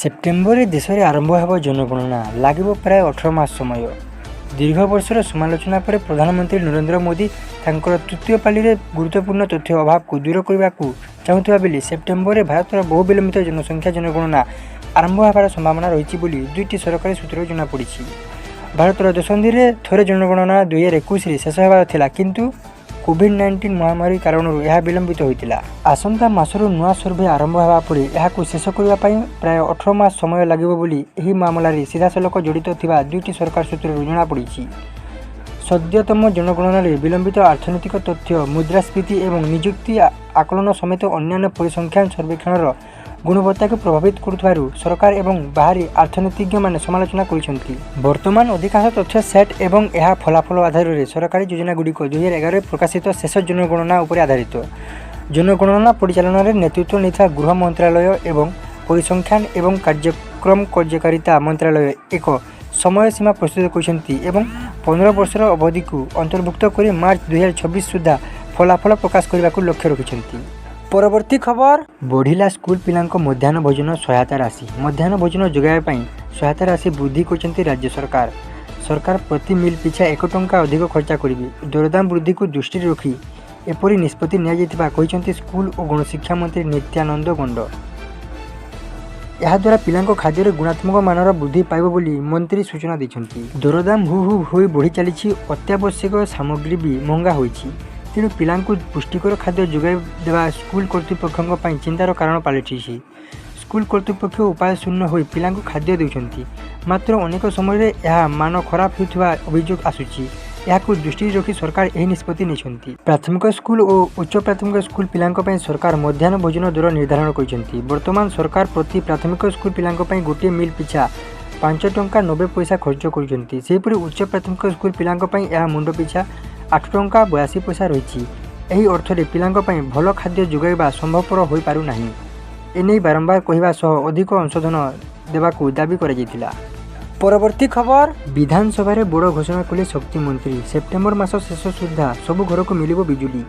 September देश में आरंभ हो जनगणना लगे प्राय 18 मास समय। दीर्घ वर्षर समालोचना पर प्रधानमंत्री नरेंद्र मोदी तृतीय पाली में गुरुत्वपूर्ण तथ्य अभाव को दूर करने को चाहूबा बेले सेप्टेम्बर में भारत बहु विलंबित जनसंख्या जनगणना आरंभ होबार संभावना रही दुईटी सरकारी सूत्र जमापड़ी। भारतर दशंधि में थोड़े जनगणना 2021 शेष होगा किंतु कोविड-19 महामारी कारण यह विलंबित होता। आसंता मासरू नुआ सर्वे आरंभ होगा पर यह शेष करने प्राय 18 मास समय लगे मामलें सीधासलख जड़ित थिबा दुईटी सरकार सूत्र जमापड़ी। सद्यतम जनगणना विलंबित अर्थनैतिक तथ्य, मुद्रास्फीति एवं निजुक्ति आकलन समेत अन्य परिसंख्यान सर्वेक्षण गुणवत्ता को प्रभावित करुथारु सरकार एवं बाहरी अर्थनीतिज्ञ माने समालोचना करिसेंती। वर्तमान अधिकांश तथ्य सेट एवं यह फलाफल आधार में सरकारी योजना गुड़िक 2011 प्रकाशित शेष जनगणना उपर आधारित। जनगणना परिचालन में नेतृत्व नहीं गृह मंत्रालय एवं परिसंख्यान एवं कार्यक्रम कार्यकारिता मंत्रालय एक समय सीमा प्रस्तुत करछंती एवं 15 वर्षर अवधि को अंतर्भुक्त कर मार्च 2026 सुधा फलाफल प्रकाश करने को लक्ष्य रखिछंती। परवर्ती खबर, बढ़िला स्कूल पिलांको मध्याह्न भोजन सहायता राशि। मध्याह्न भोजन जोगाइबा सहायता राशि वृद्धि करछंती राज्य सरकार। सरकार प्रति मिल पिछा 1 टंका अधिक खर्चा करिवे। दरदाम वृद्धि को दृष्टि रखी एपरी निष्पत्ति नियाजिथिबा कहिसंती स्कूल और गणशिक्षा मंत्री नित्यानंद गंड। याद्वारा पिलांको खाद्यर गुणात्मक मानर वृद्धि पाइब बोली मंत्री सूचना दैछंती। दरदाम हु बढ़ी चली, अत्यावश्यक सामग्री भी महंगा होइछि। तेणु पिलांको पुष्टिकर खाद्य जोगाई देवा स्कूल कर्तृपक्षों पर चिंतार कारण पलटि। स्कूल कर्तृपक्ष उपाय शून्य हो पिलांको खाद्य देउछंती, मात्र अनेक समय यह मान खराब होता अभियोग आसुची। यहां दृष्टि रखी सरकार यह निष्पत्ति नहीं। प्राथमिक स्कूल और उच्च प्राथमिक स्कूल पिलांको पई सरकार मध्याह्न भोजन दर निर्धारण करछंती। वर्तमान सरकार प्रति प्राथमिक स्कूल पिलांको पई गोटे मिल पिछा 5 टंका 90 पैसा खर्च करछंती। सेहीपरि उच्च प्राथमिक स्कूल पिलांको पई यह मुंड पिछा 8 टंका 82 पैसा रही। यही अर्थरे पिलांको पई भल खाद्य जोगाइबा संभवपर हो पारु नाही। एने बारंबार कहवा सह अधिक अंशधन देवाकू दाबी करा जायतिला। परवर्ती खबर, विधानसभा रे बड़ घोषणा कले शक्ति मंत्री। सेप्टेम्बर मास शेष सुधा सबु घर को मिलिबो बिजुली।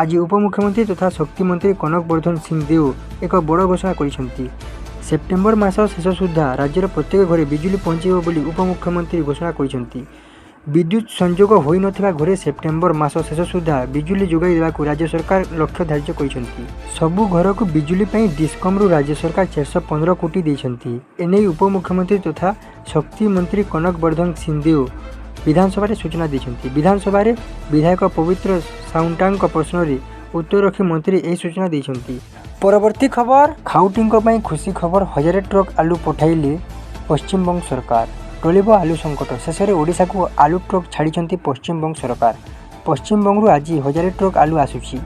आज उपमुख्यमंत्री तथा शक्ति मंत्री कनकवर्धन सिंह देव एक बड़ घोषणा करिसेंती। सेप्टेम्बर मास शेष सुधा राज्यर प्रत्येक घरे बिजुली पहुंचेबो बोली उपमुख्यमंत्री घोषणा करिसेंती। विद्युत संजोग होई नथिबा घरे सेप्टेम्बर मास शेष सुधा बिजुली जोगाई देवाकू राज्य सरकार लक्ष्य धार्य करिसेंती। सबु घर को बिजुली पई डिस्कम रु राज्य सरकार 415 कोटी देइछंती। एने उपमुख्यमंत्री तथा शक्ति मंत्री कनकवर्धन सिंह देव विधानसभा रे सूचना देइछंती। विधानसभा रे विधायक पवित्र साउंटांग प्रश्न रे उत्तर रखी मंत्री एही सूचना देइछंती। परवर्ती खबर, खाउटींको पई खुशी खबर, 1000 ट्रक आलू पठाइले पश्चिमबंग सरकार। टलिब आलू संकट, शेष में ओडिशा को आलू ट्रक छाड़ी पश्चिमबंग सरकार। पश्चिमबंग आज 1000 ट्रक आलू आसुची।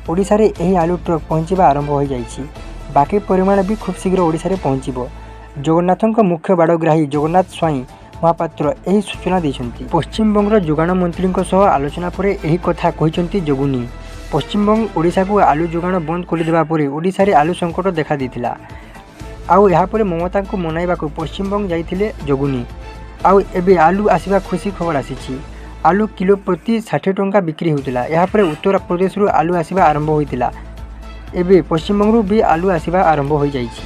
ओडिशा रे एही आलू ट्रक पहुँचवा आरंभ हो जाइछि। बाकी परिमाण भी खूब शीघ्र ओडिशा रे पहुँचब। जगन्नाथों मुख्य बाड़ग्राही जगन्नाथ स्वाई महापात्र यही सूचना देइछंती। पश्चिमबंग जोगाण मंत्री आलोचना पर यही कथा कहिसंती जगुनी। पश्चिमबंग ओडिशा को आलू जोगाण बंद करदेवा पर ओडिशा रे आलू संकट देखा देथिला। आउ यहाँ पर ममता को मनाइबा को पश्चिमबंग जाइथिले जगुनी। आउ एबे आलू आसिबा खुशी खबर आसीछि। आलू किलो प्रति 60 टंका बिक्री होतिला। यहाँ पर उत्तर प्रदेश रु आलू आसिबा आरंभ होइतिला। एबे पश्चिमबंग रु भी आलू आसिबा आरंभ हो जाइछि।